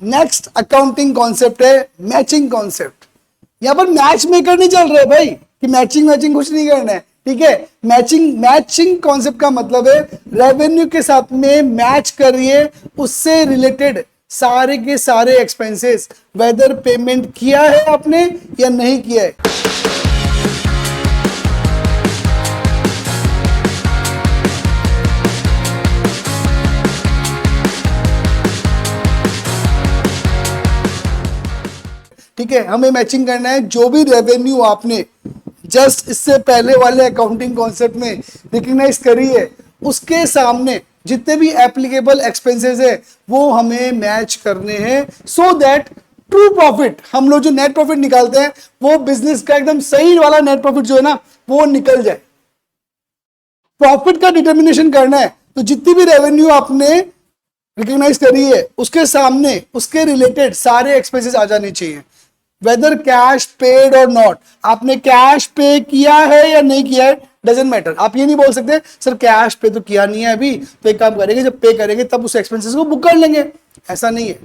Next accounting concept है matching concept. यहां पर मैच मेकर नहीं चल रहा है भाई कि मैचिंग कुछ नहीं करना है, ठीक है। मैचिंग कॉन्सेप्ट का मतलब है रेवेन्यू के साथ में मैच करिए उससे रिलेटेड सारे के सारे एक्सपेंसेस, वेदर पेमेंट किया है आपने या नहीं किया है। ठीक है, हमें मैचिंग करना है जो भी रेवेन्यू आपने जस्ट इससे पहले वाले अकाउंटिंग कॉन्सेप्ट में रिकग्नाइज करी है उसके सामने जितने भी एप्लीकेबल एक्सपेंसेस है वो हमें मैच करने हैं, सो दैट ट्रू प्रॉफिट, हम लोग जो नेट प्रॉफिट निकालते हैं वो बिजनेस का एकदम सही वाला नेट प्रॉफिट जो है ना वो निकल जाए। प्रॉफिट का डिटर्मिनेशन करना है तो जितनी भी रेवेन्यू आपने रिकग्नाइज करी है उसके सामने उसके रिलेटेड सारे एक्सपेंसेस आ जाने चाहिए, वेदर कैश पेड और नॉट। आपने कैश पे किया है या नहीं किया है डजंट मैटर। आप ये नहीं बोल सकते सर कैश पे तो किया नहीं है अभी, तो एक काम करेंगे जब पे करेंगे तब उस एक्सपेंसेस को बुक कर लेंगे, ऐसा नहीं है।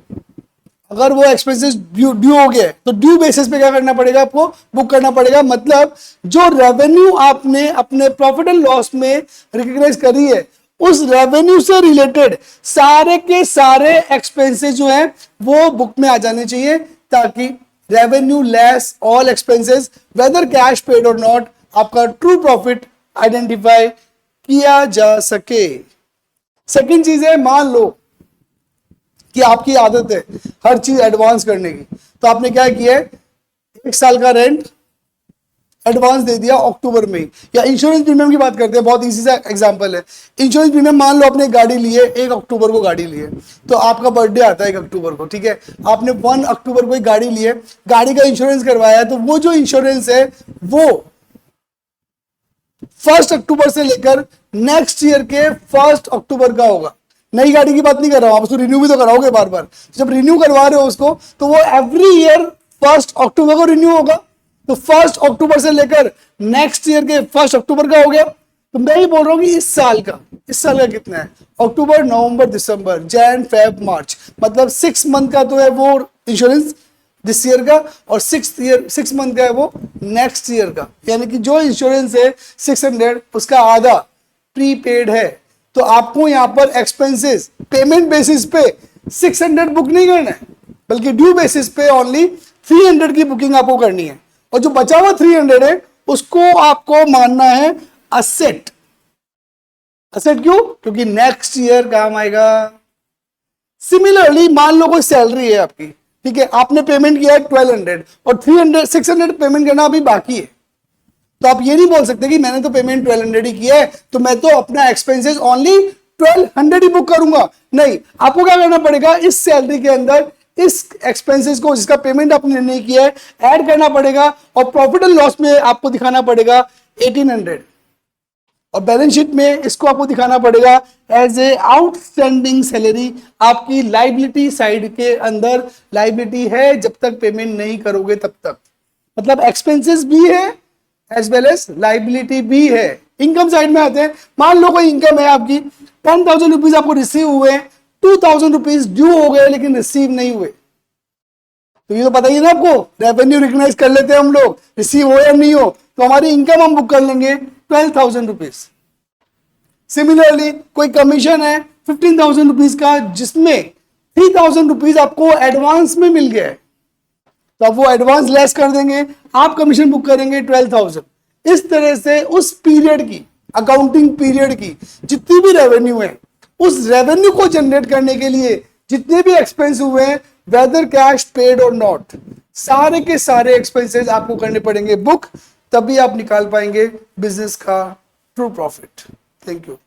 अगर वो एक्सपेंसेस ड्यू हो गया तो ड्यू बेसिस पे क्या करना पड़ेगा, आपको बुक करना पड़ेगा। मतलब जो रेवेन्यू आपने अपने प्रॉफिट एंड लॉस में रिकग्नाइज करी है उस रेवेन्यू से रिलेटेड सारे के सारे एक्सपेंसेस जो है वो बुक में आ जाने चाहिए, ताकि revenue less all expenses whether cash paid और नॉट आपका ट्रू प्रॉफिट आइडेंटिफाई किया जा सके। सेकंड चीज है, मान लो कि आपकी आदत है हर चीज एडवांस करने की, तो आपने क्या किया है 1 साल का रेंट एडवांस दे दिया अक्टूबर में। या इंश्योरेंस प्रीमियम की बात करते हैं, बहुत इजी सा एग्जांपल है। इंश्योरेंस प्रीमियम मान लो आपने गाड़ी ली है 1 अक्टूबर को गाड़ी ली है, तो आपका बर्थडे आता है 1 अक्टूबर को, ठीक है। आपने 1 अक्टूबर को एक गाड़ी ली है, गाड़ी का इंश्योरेंस करवाया है, तो वो जो इंश्योरेंस है वो 1 अक्टूबर से लेकर नेक्स्ट ईयर के 1 अक्टूबर का होगा। नई गाड़ी की बात नहीं कर रहा हूं, आप उसको रिन्यू भी तो कराओगे बार बार। जब रिन्यू करवा रहे हो उसको तो वो एवरी ईयर 1 अक्टूबर को रिन्यू होगा, तो 1 अक्टूबर से लेकर नेक्स्ट ईयर के 1 अक्टूबर का हो गया। तो मैं ही बोल रहा हूं कि इस साल का कितना है, अक्टूबर नवंबर दिसंबर जैन फेब मार्च, मतलब 6 मंथ का तो है वो इंश्योरेंस दिस ईयर का, और 6 मंथ का है वो नेक्स्ट ईयर का। यानी कि जो इंश्योरेंस है 600 उसका आधा प्रीपेड है, तो आपको यहां पर एक्सपेंसेस पेमेंट बेसिस पे 600 बुक नहीं करना है, बल्कि ड्यू बेसिस पे ओनली 300 की बुकिंग आपको करनी है। और जो बचा हुआ 300 है उसको आपको मानना है असेट। असेट क्यों? क्योंकि नेक्स्ट ईयर काम आएगा। सिमिलरली मान लो कोई सैलरी है आपकी, ठीक है, आपने पेमेंट किया है 1200 और 600 पेमेंट करना अभी बाकी है, तो आप ये नहीं बोल सकते कि मैंने तो पेमेंट 1200 ही किया है तो मैं तो अपना एक्सपेंसेस ओनली 1200 ही बुक करूंगा। नहीं, आपको क्या करना पड़ेगा, इस सैलरी के अंदर इस एक्सपेंसेस को जिसका पेमेंट आपने नहीं किया है ऐड करना पड़ेगा, और प्रॉफिट एंड लॉस में आपको दिखाना पड़ेगा 1800, और बैलेंस शीट में इसको आपको दिखाना पड़ेगा एज ए आउटस्टैंडिंग सैलरी। आपकी लाइबिलिटी साइड के अंदर लाइबिलिटी है जब तक पेमेंट नहीं करोगे तब तक, मतलब एक्सपेंसेस भी है एज वेल एज लाइबिलिटी भी है। इनकम साइड में आते हैं, मान लो कोई इनकम है आपकी 10,000 रुपीज आपको रिसीव हुए, 2,000 रुपीज ड्यू हो गए लेकिन रिसीव नहीं हुए, तो ये तो पता ही ना आपको, रेवेन्यू रिकग्नाइज कर लेते हैं हम लोग, रिसीव हो या नहीं हो, तो हमारी इनकम हम बुक कर लेंगे 12,000 रुपीज। सिमिलरली कोई कमीशन है 15,000 रुपीज का, जिसमें 3,000 रुपीज आपको एडवांस में मिल गया है, तो आप वो एडवांस लेस कर देंगे, आप कमीशन बुक करेंगे 12,000। इस तरह से उस पीरियड की, अकाउंटिंग पीरियड की जितनी भी रेवेन्यू है, उस रेवेन्यू को जनरेट करने के लिए जितने भी एक्सपेंस हुए हैं वेदर कैश पेड और नॉट, सारे के सारे एक्सपेंसेस आपको करने पड़ेंगे बुक, तभी आप निकाल पाएंगे बिजनेस का ट्रू प्रॉफिट। Thank you.